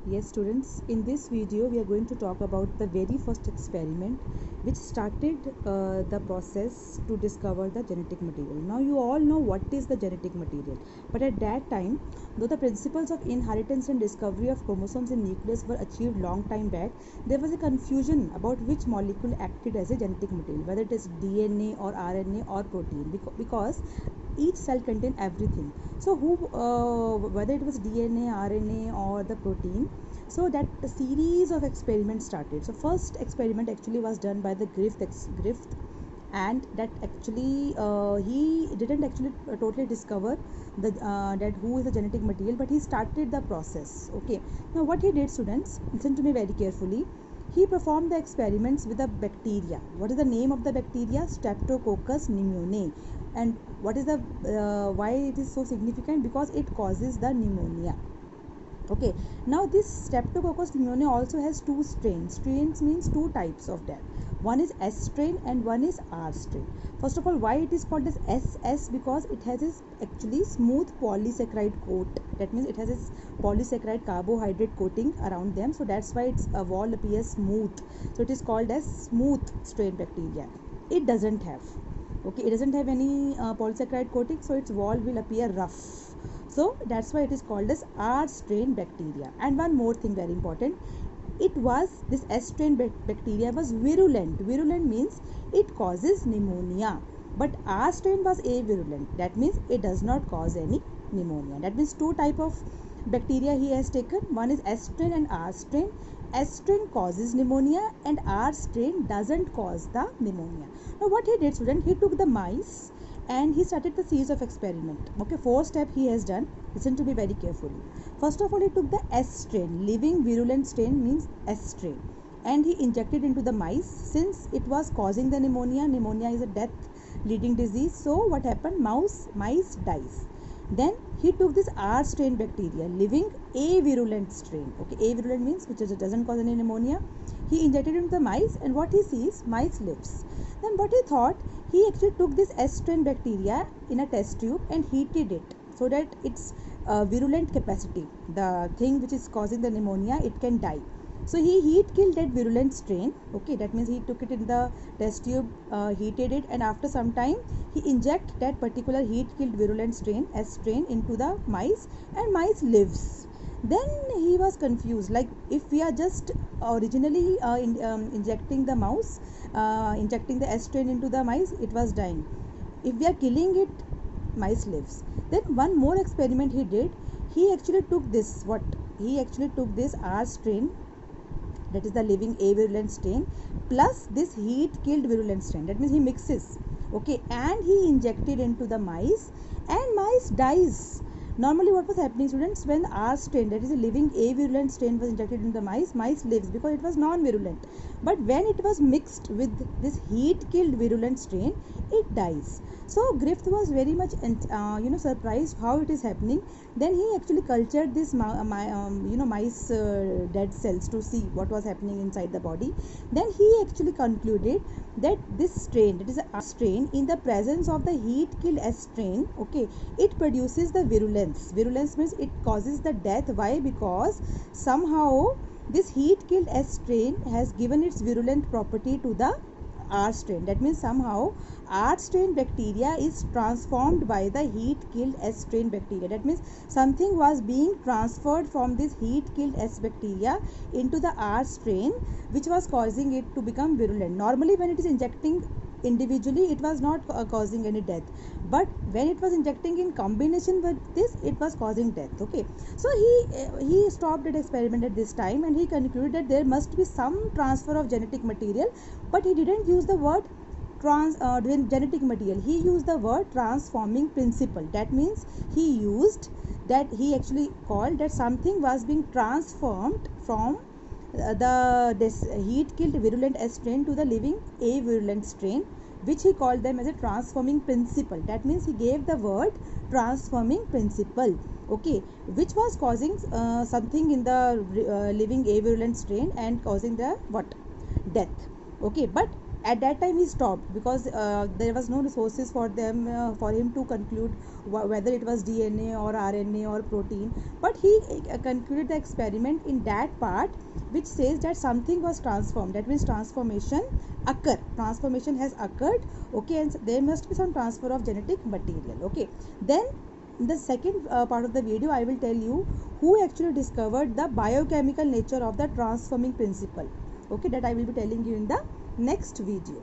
Yes, students, in this video we are going to talk about the very first experiment which started the process to discover the genetic material. Now you all know what is the genetic material, but at that time, though the principles of inheritance and discovery of chromosomes in nucleus were achieved long time back, there was a confusion about which molecule acted as a genetic material, whether it is DNA or RNA or protein, because each cell contained everything. So whether it was DNA, RNA or the protein, so that a series of experiments started. So first experiment actually was done by the Griffith, and that actually he didn't actually totally discover the that who is the genetic material, but he started the process. Okay, now what he did, students, listen to me very carefully. He performed the experiments with a bacteria. What is the name of the bacteria? Streptococcus pneumoniae. And what is the why it is so significant? Because it causes the pneumonia. Okay, now this Streptococcus pneumoniae also has two strains. Strains means two types of that. One is S strain and one is R strain. First of all, why it is called as SS? Because it has this actually smooth polysaccharide coat. That means it has this polysaccharide carbohydrate coating around them. So that's why its wall appears smooth. So it is called as smooth strain bacteria. It doesn't have. Okay, it doesn't have any polysaccharide coating, so its wall will appear rough. So that's why it is called as R strain bacteria. And one more thing very important, it was this S strain bacteria was virulent. Virulent means it causes pneumonia, but R strain was avirulent. That means it does not cause any pneumonia. That means two type of bacteria he has taken. One is S strain and R strain. S strain causes pneumonia and R strain doesn't cause the pneumonia. Now what he did, student, he took the mice and he started the series of experiment. Okay, 4 steps he has done. Listen to me very carefully. First of all, he took the S strain, living virulent strain means S strain, and he injected into the mice. Since it was causing the pneumonia, pneumonia is a death leading disease, so what happened? Mice dies. Then he took this R strain bacteria, living avirulent strain. Okay, avirulent means which doesn't cause any pneumonia. He injected into the mice, and what he sees, mice lives. Then what he thought, he actually took this S strain bacteria in a test tube and heated it so that its virulent capacity, the thing which is causing the pneumonia, it can die. So he heat killed that virulent strain. Okay, that means he took it in the test tube, heated it, and after some time he inject that particular heat killed virulent strain S strain into the mice, and mice lives. Then he was confused, like if we are just originally injecting the injecting the S strain into the mice, it was dying. If we are killing it, mice lives. Then one more experiment he did. He actually took this R strain, that is the living avirulent strain, plus this heat killed virulent strain. That means he mixes. Okay, and he injected into the mice, and mice dies. Normally what was happening, students, when R strain, that is a living avirulent strain, was injected into the mice lives because it was non-virulent. But when it was mixed with this heat killed virulent strain, it dies. So Griffith was very much surprised how it is happening. Then he actually cultured this mice dead cells to see what was happening inside the body. Then he actually concluded that this strain, that is a R strain, in the presence of the heat killed S strain, okay, it produces the virulence. Virulence means it causes the death. Why? Because somehow this heat killed S strain has given its virulent property to the R strain. That means somehow R strain bacteria is transformed by the heat killed S strain bacteria. That means something was being transferred from this heat killed S bacteria into the R strain, which was causing it to become virulent. Normally when it is injecting individually, it was not causing any death, but when it was injecting in combination with this, it was causing death. Okay, so he stopped that experiment at this time, and he concluded that there must be some transfer of genetic material, but he didn't use the word genetic material. He used the word transforming principle. That means he actually called that something was being transformed from this heat killed virulent S strain to the living avirulent strain, which he called them as a transforming principle. That means he gave the word transforming principle, okay, which was causing something in the living avirulent strain and causing the what? Death. Okay, but At that time he stopped because there was no resources for them, for him to conclude whether it was DNA or RNA or protein. But he concluded the experiment in that part which says that something was transformed, that means transformation has occurred. Okay, and there must be some transfer of genetic material. Okay, then in the second part of the video I will tell you who actually discovered the biochemical nature of the transforming principle. Okay, that I will be telling you in the next video.